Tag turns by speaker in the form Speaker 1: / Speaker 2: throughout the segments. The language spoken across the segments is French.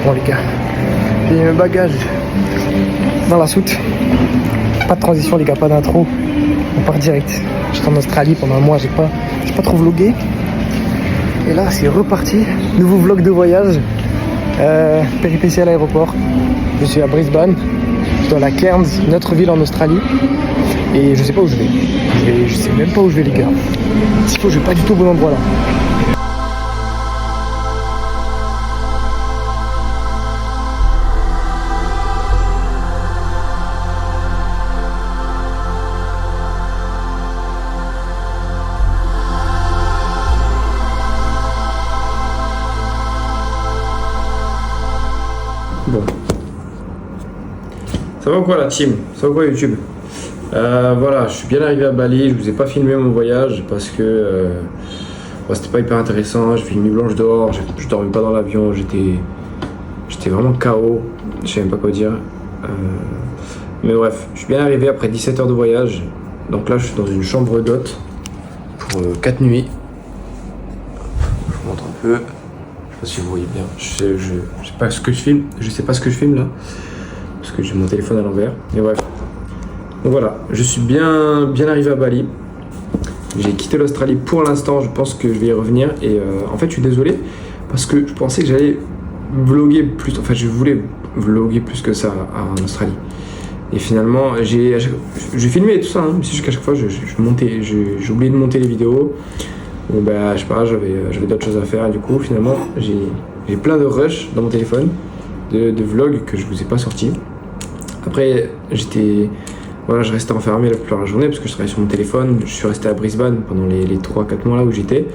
Speaker 1: Bon les gars, j'ai mis mes bagages dans la soute. Pas de transition les gars, pas d'intro. On part direct. J'étais en Australie pendant un mois, j'ai pas trop vlogué. Et là c'est reparti. Nouveau vlog de voyage. Péripéties à l'aéroport. Je suis à Brisbane. Je suis dans la Cairns, notre ville en Australie. Et je sais pas où je vais. Je sais même pas où je vais les gars. S'il faut, je vais pas du tout au bon endroit là.
Speaker 2: Bon. Ça va quoi la team? Ça va quoi YouTube? Voilà, je suis bien arrivé à Bali, je vous ai pas filmé mon voyage parce que c'était pas hyper intéressant, j'ai fait une nuit blanche dehors, je dormais pas dans l'avion, j'étais vraiment KO, je sais même pas quoi dire. Mais bref, je suis bien arrivé après 17 heures de voyage, donc là je suis dans une chambre d'hôte pour 4 nuits. Je vous montre un peu. Je sais pas si vous voyez bien, je sais pas ce que je filme, là, parce que j'ai mon téléphone à l'envers, mais bref. Donc voilà, je suis bien arrivé à Bali. J'ai quitté l'Australie pour l'instant, je pense que je vais y revenir, et en fait je suis désolé, parce que je pensais que j'allais vlogger plus, enfin je voulais vlogger plus que ça en Australie. Et finalement, j'ai filmé et tout ça, hein, mais c'est juste qu'à chaque fois j'ai oublié de monter les vidéos. Bon bah je sais pas, j'avais d'autres choses à faire et du coup finalement j'ai plein de rush dans mon téléphone de vlogs que je vous ai pas sortis. Après je restais enfermé la plupart de la journée parce que je travaillais sur mon téléphone. Je suis resté à Brisbane pendant les 3-4 mois là où j'étais.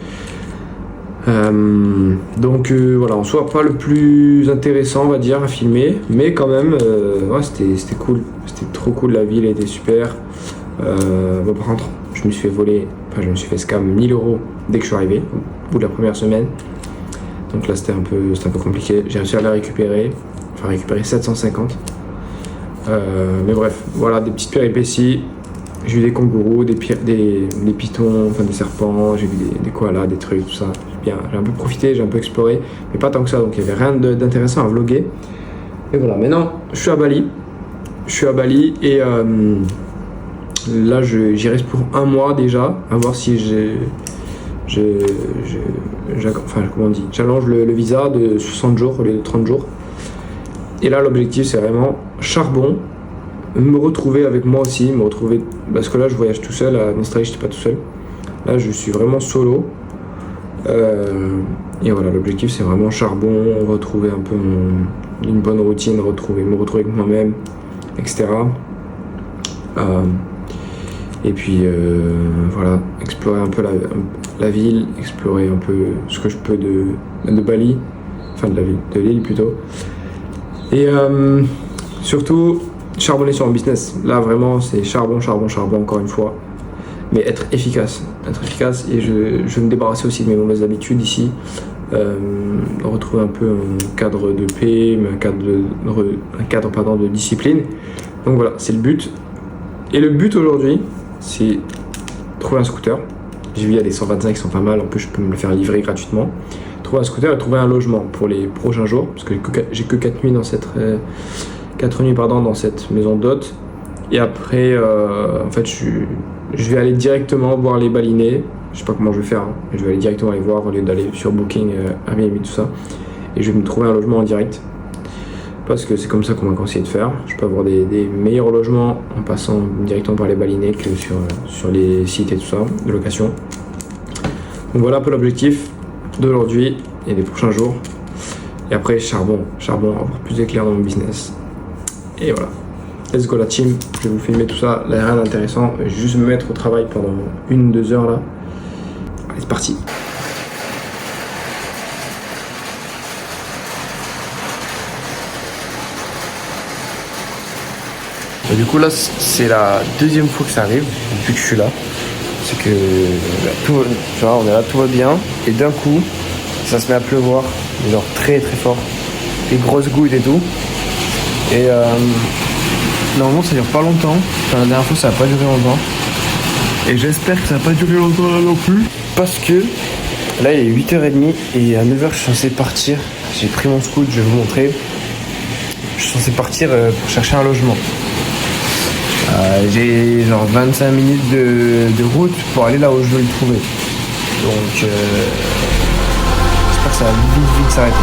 Speaker 2: Donc voilà, en soi pas le plus intéressant on va dire à filmer, mais quand même ouais, c'était cool, c'était trop cool, la ville était super. Bon, par contre je me suis fait scam 1000 € dès que je suis arrivé, au bout de la première semaine. Donc là c'était un peu compliqué. J'ai réussi à la récupérer 750. Mais bref, voilà des petites péripéties. J'ai vu des kangourous, des pitons, enfin des serpents, j'ai vu des koalas, des trucs, tout ça. J'ai un peu profité, j'ai un peu exploré, mais pas tant que ça, donc il n'y avait rien d'intéressant à vlogger. Et voilà, maintenant je suis à Bali et là j'y reste pour un mois déjà, à voir si j'allonge le visa de 60 jours au lieu de 30 jours. Et là l'objectif c'est vraiment charbon, me retrouver avec moi aussi, parce que là je voyage tout seul, en Australie j'étais pas tout seul. Là je suis vraiment solo. Et voilà, l'objectif c'est vraiment charbon, retrouver un peu une bonne routine, me retrouver avec moi-même, etc. Et puis voilà, explorer un peu la ville, explorer un peu ce que je peux de Bali, enfin de l'île plutôt. Et surtout charbonner sur mon business. Là vraiment c'est charbon encore une fois. Mais être efficace et je vais me débarrasser aussi de mes mauvaises habitudes ici. Retrouver un peu un cadre de paix, un cadre de discipline. Donc voilà, c'est le but. Et le but aujourd'hui, c'est trouver un scooter. J'ai vu il y a des 125 qui sont pas mal, en plus je peux me le faire livrer gratuitement. Trouver un scooter et trouver un logement pour les prochains jours, parce que j'ai que 4 nuits dans cette maison d'hôte. Et après, en fait, je vais aller directement voir les balinais. Je sais pas comment je vais faire, hein, mais je vais aller directement les voir au lieu d'aller sur Booking, Airbnb, tout ça. Et je vais me trouver un logement en direct. Parce que c'est comme ça qu'on m'a conseillé de faire. Je peux avoir des meilleurs logements en passant directement par les balinais que sur les sites et tout ça, de location. Donc voilà un peu l'objectif d'aujourd'hui et des prochains jours. Et après, charbon, avoir plus d'éclair dans mon business. Et voilà. Let's go la team, je vais vous filmer tout ça, là rien d'intéressant, je vais juste me mettre au travail pendant 1-2 heures là. Allez c'est parti. Et du coup là c'est la deuxième fois que ça arrive depuis que je suis là. C'est que on est là, tout va bien et d'un coup ça se met à pleuvoir, genre très très fort, des grosses gouttes et tout. Et normalement ça dure pas longtemps, enfin, la dernière fois ça a pas duré longtemps. Et j'espère que ça va pas durer longtemps là non plus. Parce que là il est 8h30 et à 9h je suis censé partir j'ai pris mon scoot, je vais vous montrer. Je suis censé partir pour chercher un logement. J'ai genre 25 minutes de route pour aller là où je veux le trouver. Donc j'espère que ça va vite s'arrêter.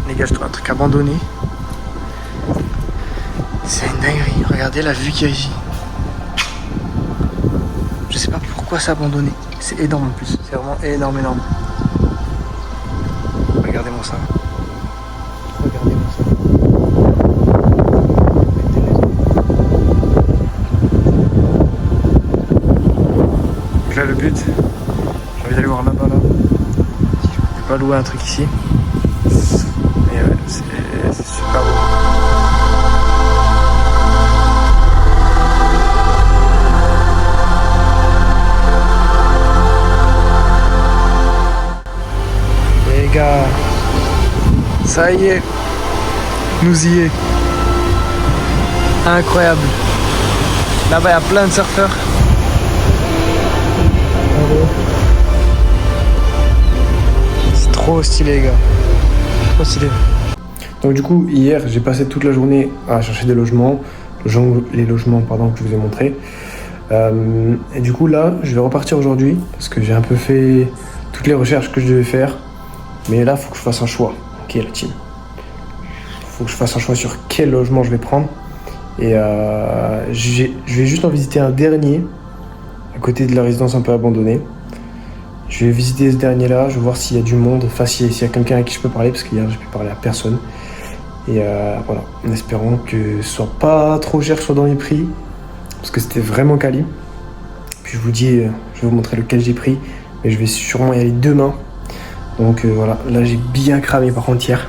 Speaker 2: Les gars, je trouve un truc abandonné. C'est une dinguerie. Regardez la vue qu'il y a ici. Je sais pas pourquoi c'est abandonné. C'est énorme en plus. C'est vraiment énorme. Regardez-moi ça. Regardez-moi ça. Donc là, le but, j'ai envie d'aller voir là-bas. Si je peux pas louer un truc ici. Mais ouais, c'est super beau. Les gars, ça y est, nous y est. Incroyable. Là-bas, il y a plein de surfeurs. C'est trop stylé, les gars. Trop stylé. Donc du coup, hier, j'ai passé toute la journée à chercher des logements. Les logements, pardon, que je vous ai montrés. Et du coup, là, je vais repartir aujourd'hui parce que j'ai un peu fait toutes les recherches que je devais faire. Mais là, il faut que je fasse un choix. Ok, la team. Il faut que je fasse un choix sur quel logement je vais prendre. Et je vais juste en visiter un dernier à côté de la résidence un peu abandonnée. Je vais visiter ce dernier-là. Je vais voir s'il y a du monde. Enfin, s'il y a quelqu'un avec qui je peux parler. Parce qu'hier, j'ai pu parler à personne. Et voilà, en espérant que ce soit pas trop cher, soit dans les prix. Parce que c'était vraiment quali. Puis je vous dis, je vais vous montrer lequel j'ai pris. Mais je vais sûrement y aller demain. Donc voilà, là j'ai bien cramé par contre hier.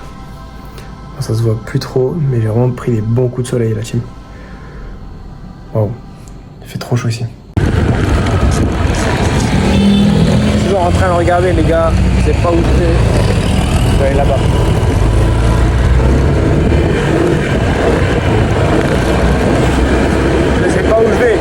Speaker 2: Ça se voit plus trop, mais j'ai vraiment pris des bons coups de soleil la team. Waouh, il fait trop chaud ici. Toujours en train de regarder les gars, je sais pas où c'est. Je vais aller là-bas. Je sais pas où je vais.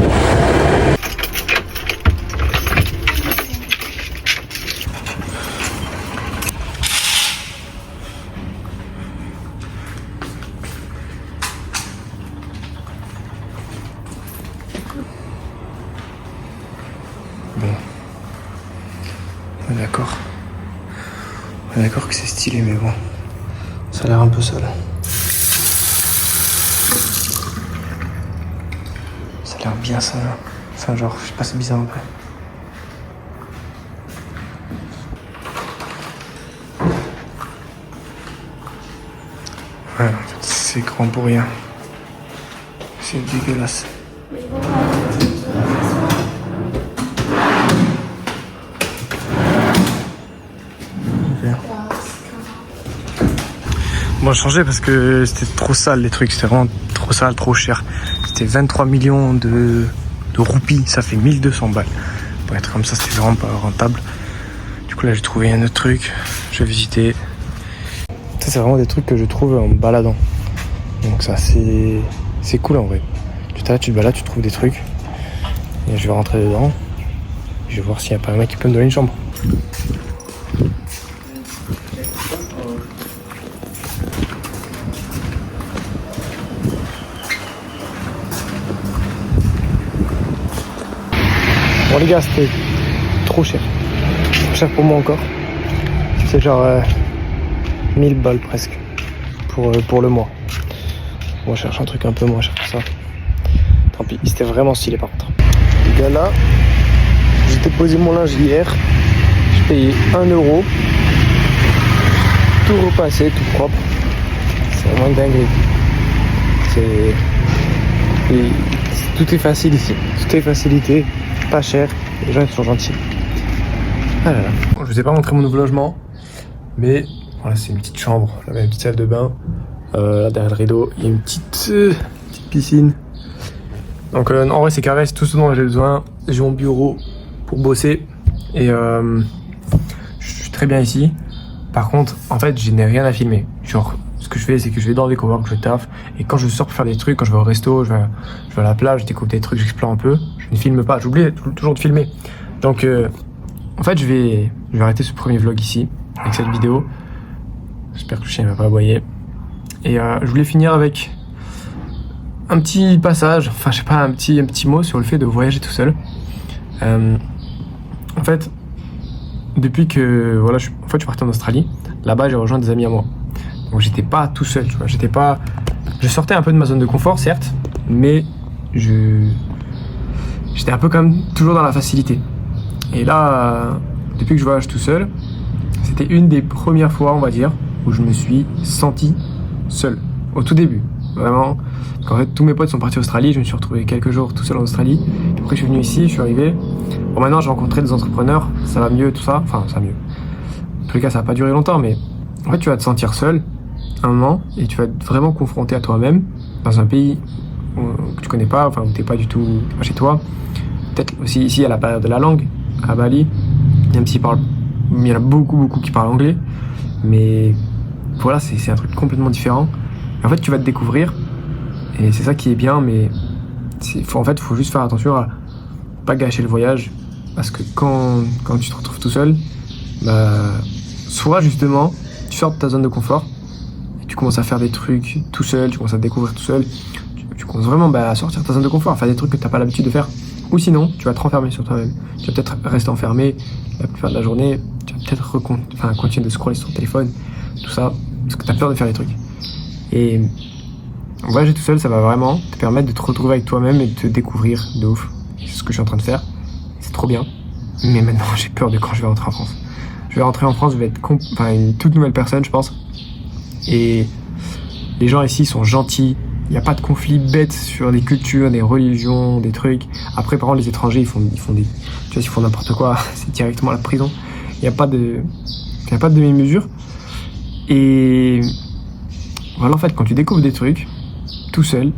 Speaker 2: Bon, on est d'accord. On est d'accord que c'est stylé, mais bon, ça a l'air un peu sale. Ça a l'air bien sale. Enfin, genre, je sais pas, c'est bizarre un peu. Ouais, en fait, c'est grand pour rien. C'est dégueulasse. Bon, j'ai changé parce que c'était trop sale les trucs, c'était vraiment trop sale, trop cher. C'était 23 millions de roupies, ça fait 1200 balles. Pour être comme ça, c'était vraiment pas rentable. Du coup là j'ai trouvé un autre truc, je vais visiter. Ça c'est vraiment des trucs que je trouve en me baladant. Donc ça c'est cool en vrai. Tu te balades, tu trouves des trucs. Et je vais rentrer dedans. Je vais voir s'il n'y a pas un mec qui peut me donner une chambre. Bon les gars, c'était trop cher. Trop cher pour moi encore. C'est genre 1000 balles presque pour le mois. On cherche un truc un peu moins cher que ça. Tant pis, c'était vraiment stylé par contre. Les gars là, j'ai déposé mon linge hier. J'ai payé 1 €. Tout repassé, tout propre. C'est vraiment dingue. Tout est facile ici. Tout est facilité. Pas cher, les gens ils sont gentils. Ah là là. Bon, je vous ai pas montré mon nouveau logement, mais voilà, c'est une petite chambre, là, une petite salle de bain. Là derrière le rideau, il y a une petite piscine. Donc en vrai c'est carré, c'est tout ce dont j'ai besoin. J'ai mon bureau pour bosser et je suis très bien ici. Par contre, en fait, je n'ai rien à filmer. Genre, ce que
Speaker 1: que je fais, c'est que je vais dans des cowork, je taffe, et quand je sors pour faire des trucs, quand je vais au resto, je vais à la plage, je découvre des trucs, j'explore un peu, je ne filme pas, j'oublie toujours de filmer. Donc en fait je vais arrêter ce premier vlog ici, avec cette vidéo. J'espère que le chien ne va pas aboyer. Et je voulais finir avec un petit passage, enfin je sais pas, un petit mot sur le fait de voyager tout seul. En fait, depuis que voilà, je suis parti en Australie, là-bas j'ai rejoint des amis à moi. Donc j'étais pas tout seul, tu vois, je sortais un peu de ma zone de confort, certes, mais j'étais un peu quand même toujours dans la facilité. Et là, depuis que je voyage tout seul, c'était une des premières fois, on va dire, où je me suis senti seul, au tout début, vraiment. En fait, tous mes potes sont partis en Australie, je me suis retrouvé quelques jours tout seul en Australie. Puis après, je suis venu ici, je suis arrivé. Bon, maintenant, j'ai rencontré des entrepreneurs, ça va mieux, tout ça. Enfin, ça va mieux. En tous les cas, ça va pas durer longtemps, mais en fait, tu vas te sentir seul un moment et tu vas être vraiment confronté à toi-même dans un pays que tu connais pas, enfin, où t'es pas du tout chez toi. Peut-être aussi ici, à la période de la langue, à Bali, même s'il y en a beaucoup qui parlent anglais, mais voilà, c'est un truc complètement différent. En fait, tu vas te découvrir. Et c'est ça qui est bien, mais en fait, il faut juste faire attention à pas gâcher le voyage. Parce que quand tu te retrouves tout seul, soit justement, tu sors de ta zone de confort, et tu commences à faire des trucs tout seul, tu commences à te découvrir tout seul, tu commences vraiment à sortir de ta zone de confort, à faire des trucs que tu n'as pas l'habitude de faire. Ou sinon, tu vas te renfermer sur toi-même. Tu vas peut-être rester enfermé la plupart de la journée, tu vas peut-être continuer de scroller sur ton téléphone, tout ça, parce que tu as peur de faire des trucs. Et voyager tout seul, ça va vraiment te permettre de te retrouver avec toi-même et de te découvrir de ouf. C'est ce que je suis en train de faire. C'est trop bien. Mais maintenant, j'ai peur de quand je vais rentrer en France. Je vais rentrer en France, je vais être une toute nouvelle personne, je pense. Et les gens ici sont gentils. Il n'y a pas de conflit bête sur des cultures, des religions, des trucs. Après, par contre, les étrangers, ils font n'importe quoi. C'est directement la prison. Il n'y a pas de demi-mesure. Et voilà, en fait, quand tu découvres des trucs tout seul,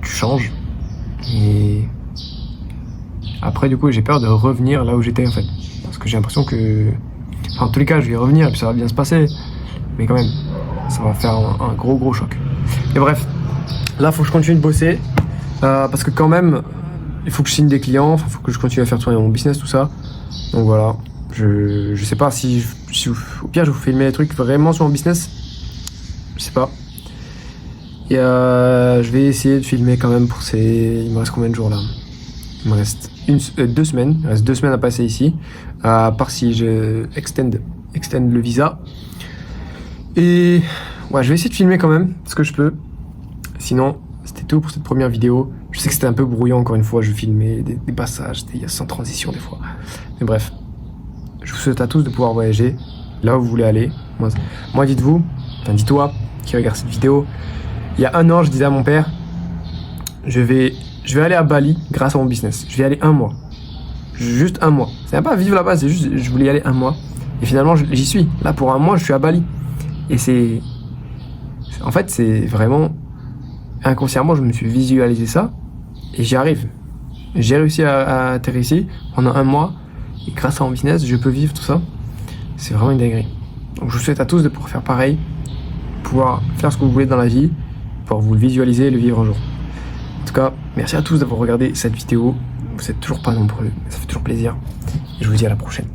Speaker 1: tu changes. Et après, du coup, j'ai peur de revenir là où j'étais, en fait. Parce que j'ai l'impression que... Enfin, en tous les cas, je vais revenir et puis ça va bien se passer. Mais quand même, ça va faire un gros choc. Et bref, là, il faut que je continue de bosser. Parce que quand même, il faut que je signe des clients. Il faut que je continue à faire tourner mon business, tout ça. Donc voilà. Je sais pas si au pire, je vous filmer des trucs vraiment sur mon business. Je sais pas. Et je vais essayer de filmer quand même pour ces... Il me reste combien de jours là? Il me reste 2 semaines. Il me reste 2 semaines à passer ici. À part si je extend le visa. Et ouais, je vais essayer de filmer quand même ce que je peux. Sinon, c'était tout pour cette première vidéo. Je sais que c'était un peu brouillon encore une fois. Je filmais des passages, il y a sans transition des fois. Mais bref, je vous souhaite à tous de pouvoir voyager là où vous voulez aller. Moi dis-toi qui regarde cette vidéo. Il y a 1 an, je disais à mon père, je vais aller à Bali grâce à mon business. Je vais y aller 1 mois. Juste 1 mois. C'est même pas vivre là-bas, c'est juste, je voulais y aller 1 mois. Et finalement, j'y suis. Là, pour 1 mois, je suis à Bali. Et en fait, c'est vraiment... Inconsciemment, je me suis visualisé ça. Et j'y arrive. J'ai réussi à atterrir ici pendant 1 mois. Et grâce à mon business, je peux vivre tout ça. C'est vraiment une dinguerie. Donc, je vous souhaite à tous de pouvoir faire pareil. Pouvoir faire ce que vous voulez dans la vie. Pouvoir vous le visualiser et le vivre un jour. En tout cas, merci à tous d'avoir regardé cette vidéo. Vous êtes toujours pas nombreux, mais ça fait toujours plaisir. Et je vous dis à la prochaine.